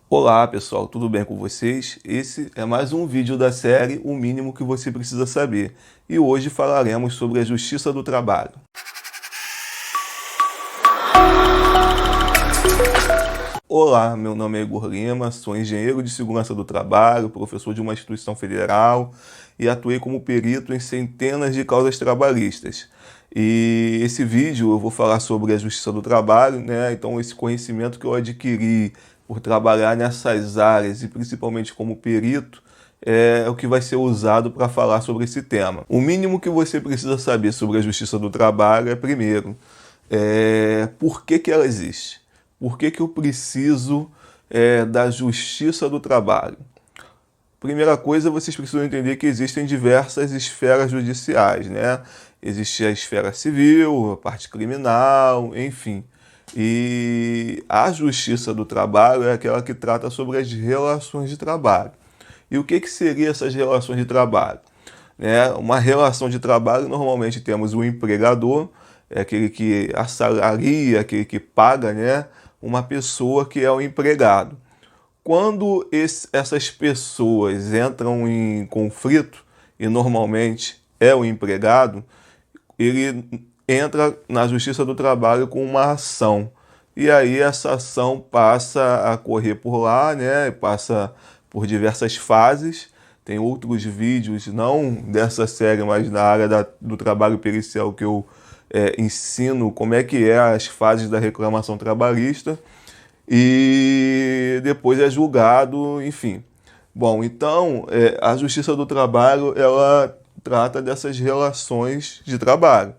Olá pessoal, tudo bem com vocês? Esse é mais um vídeo da série O Mínimo que Você Precisa Saber e hoje falaremos sobre a Justiça do Trabalho. Olá, meu nome é Igor Lima, sou engenheiro de segurança do trabalho, professor de uma instituição federal e atuei como perito em centenas de causas trabalhistas. E esse vídeo eu vou falar sobre a Justiça do Trabalho, né? Então esse conhecimento que eu adquiri por trabalhar nessas áreas e principalmente como perito é o que vai ser usado para falar sobre esse tema. O mínimo que você precisa saber sobre a Justiça do Trabalho é, primeiro, por que ela existe? Por que eu preciso da Justiça do Trabalho? Primeira coisa, vocês precisam entender que existem diversas esferas judiciais, né? Existe a esfera civil, a parte criminal, enfim. E a Justiça do Trabalho é aquela que trata sobre as relações de trabalho. E o que seriam essas relações de trabalho? Uma relação de trabalho, normalmente temos o empregador, é aquele que assalaria, aquele que paga, né, uma pessoa que é o empregado. Quando essas pessoas entram em conflito, e normalmente é o empregado, ele entra na Justiça do Trabalho com uma ação. E aí essa ação passa a correr por lá, né? Passa por diversas fases. Tem outros vídeos, não dessa série, mas na área do trabalho pericial que eu ensino como é que é as fases da reclamação trabalhista. E depois é julgado, enfim. Bom, então a Justiça do Trabalho, ela trata dessas relações de trabalho.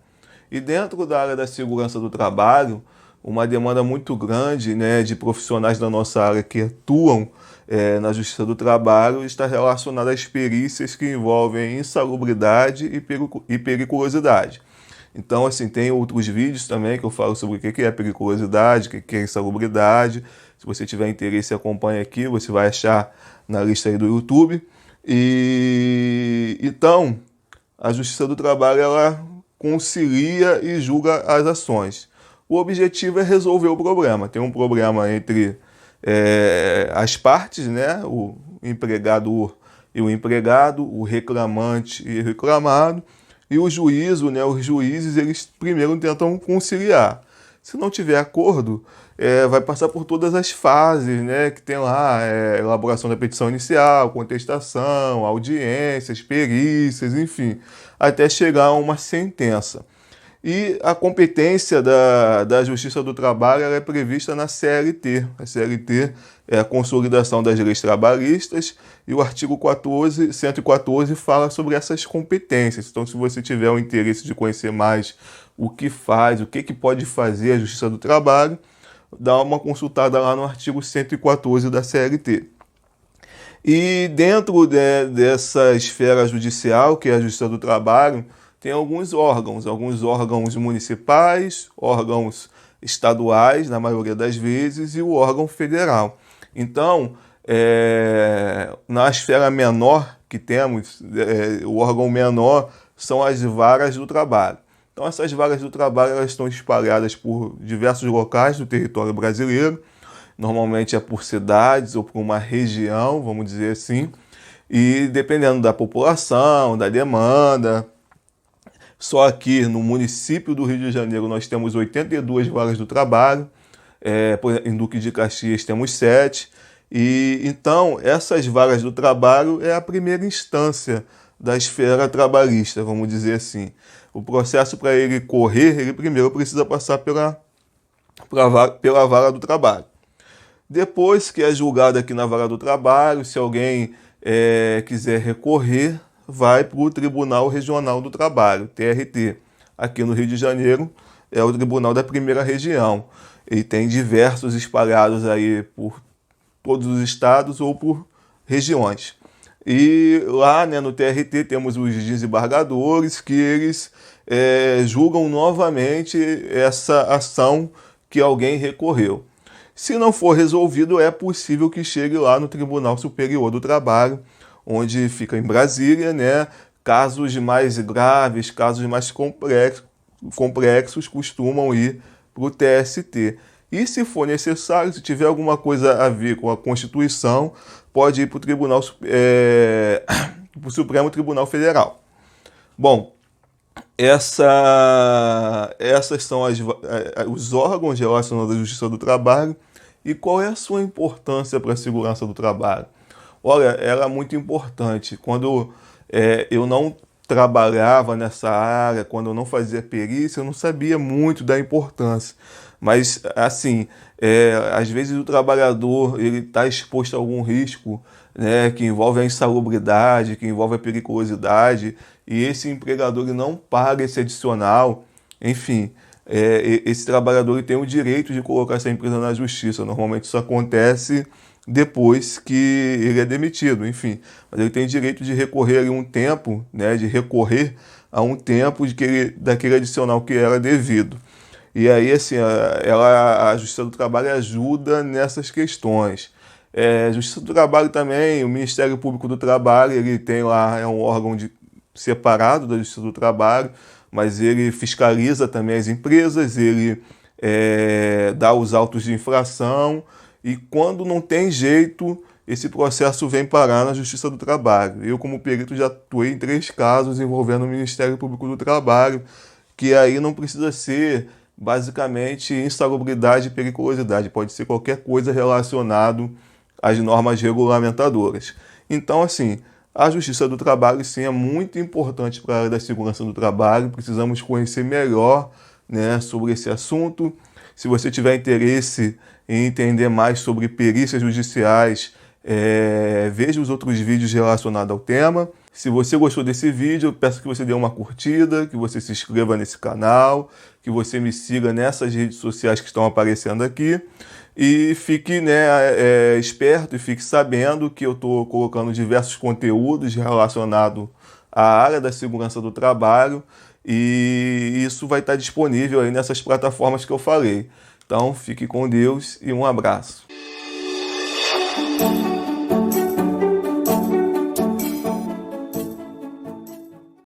E dentro da área da segurança do trabalho, uma demanda muito grande, né, de profissionais da nossa área que atuam na Justiça do Trabalho está relacionada às perícias que envolvem insalubridade e periculosidade. Então, assim, tem outros vídeos também que eu falo sobre o que é periculosidade, o que é insalubridade. Se você tiver interesse, acompanhe aqui, você vai achar na lista aí do YouTube. E então, a Justiça do Trabalho, ela concilia e julga as ações. O objetivo é resolver o problema. Tem um problema entre as partes, né? O empregador e o empregado, o reclamante e o reclamado. E o juízo, né, os juízes, eles primeiro tentam conciliar. Se não tiver acordo, vai passar por todas as fases, né, que tem lá, elaboração da petição inicial, contestação, audiências, perícias, enfim, até chegar a uma sentença. E a competência da Justiça do Trabalho ela é prevista na CLT. A CLT é a Consolidação das Leis Trabalhistas e o artigo 114 fala sobre essas competências. Então, se você tiver o interesse de conhecer mais o que faz, o que pode fazer a Justiça do Trabalho, dá uma consultada lá no artigo 114 da CLT. E dentro dessa esfera judicial, que é a Justiça do Trabalho, tem alguns órgãos municipais, órgãos estaduais, na maioria das vezes, e o órgão federal. Então, na esfera menor que temos, o órgão menor são as varas do trabalho. Então, essas varas do trabalho elas estão espalhadas por diversos locais do território brasileiro, normalmente é por cidades ou por uma região, vamos dizer assim, e dependendo da população, da demanda. Só aqui no município do Rio de Janeiro nós temos 82 varas do trabalho, em Duque de Caxias temos 7, e então essas varas do trabalho é a primeira instância da esfera trabalhista, vamos dizer assim. O processo para ele correr, ele primeiro precisa passar pela vara do trabalho. Depois que é julgado aqui na vara do trabalho, se alguém quiser recorrer, vai para o Tribunal Regional do Trabalho, TRT. Aqui no Rio de Janeiro é o Tribunal da Primeira Região. E tem diversos espalhados aí por todos os estados ou por regiões. E lá, né, no TRT temos os desembargadores que eles julgam novamente essa ação que alguém recorreu. Se não for resolvido, é possível que chegue lá no Tribunal Superior do Trabalho, onde fica em Brasília, né? Casos mais graves, casos mais complexos costumam ir para o TST. E se for necessário, se tiver alguma coisa a ver com a Constituição, pode ir para o pro Supremo Tribunal Federal. Bom, essas são os órgãos relacionados à Justiça do Trabalho. E qual é a sua importância para a segurança do trabalho? Olha, ela é muito importante. Quando eu não trabalhava nessa área, quando eu não fazia perícia, eu não sabia muito da importância. Mas, assim, às vezes o trabalhador ele está exposto a algum risco, né, que envolve a insalubridade, que envolve a periculosidade, e esse empregador ele não paga esse adicional. Enfim, esse trabalhador ele tem o direito de colocar essa empresa na justiça. Normalmente isso acontece depois que ele é demitido, enfim. Mas ele tem direito de recorrer a um tempo, né, de recorrer a um tempo daquele adicional que era devido. E aí, assim, a Justiça do Trabalho ajuda nessas questões. Justiça do Trabalho também, o Ministério Público do Trabalho, ele tem lá, é um órgão separado da Justiça do Trabalho, mas ele fiscaliza também as empresas, ele dá os autos de infração, e quando não tem jeito, esse processo vem parar na Justiça do Trabalho. Eu, como perito, já atuei em 3 casos envolvendo o Ministério Público do Trabalho, que aí não precisa ser basicamente insalubridade e periculosidade, pode ser qualquer coisa relacionado às normas regulamentadoras. Então, assim, a Justiça do Trabalho, sim, é muito importante para a área da segurança do trabalho, precisamos conhecer melhor, né, sobre esse assunto. Se você tiver interesse em entender mais sobre perícias judiciais, veja os outros vídeos relacionados ao tema. Se você gostou desse vídeo, eu peço que você dê uma curtida, que você se inscreva nesse canal, que você me siga nessas redes sociais que estão aparecendo aqui. E fique, né, esperto e fique sabendo que eu estou colocando diversos conteúdos relacionados à área da segurança do trabalho, e isso vai estar disponível aí nessas plataformas que eu falei. Então, fique com Deus e um abraço.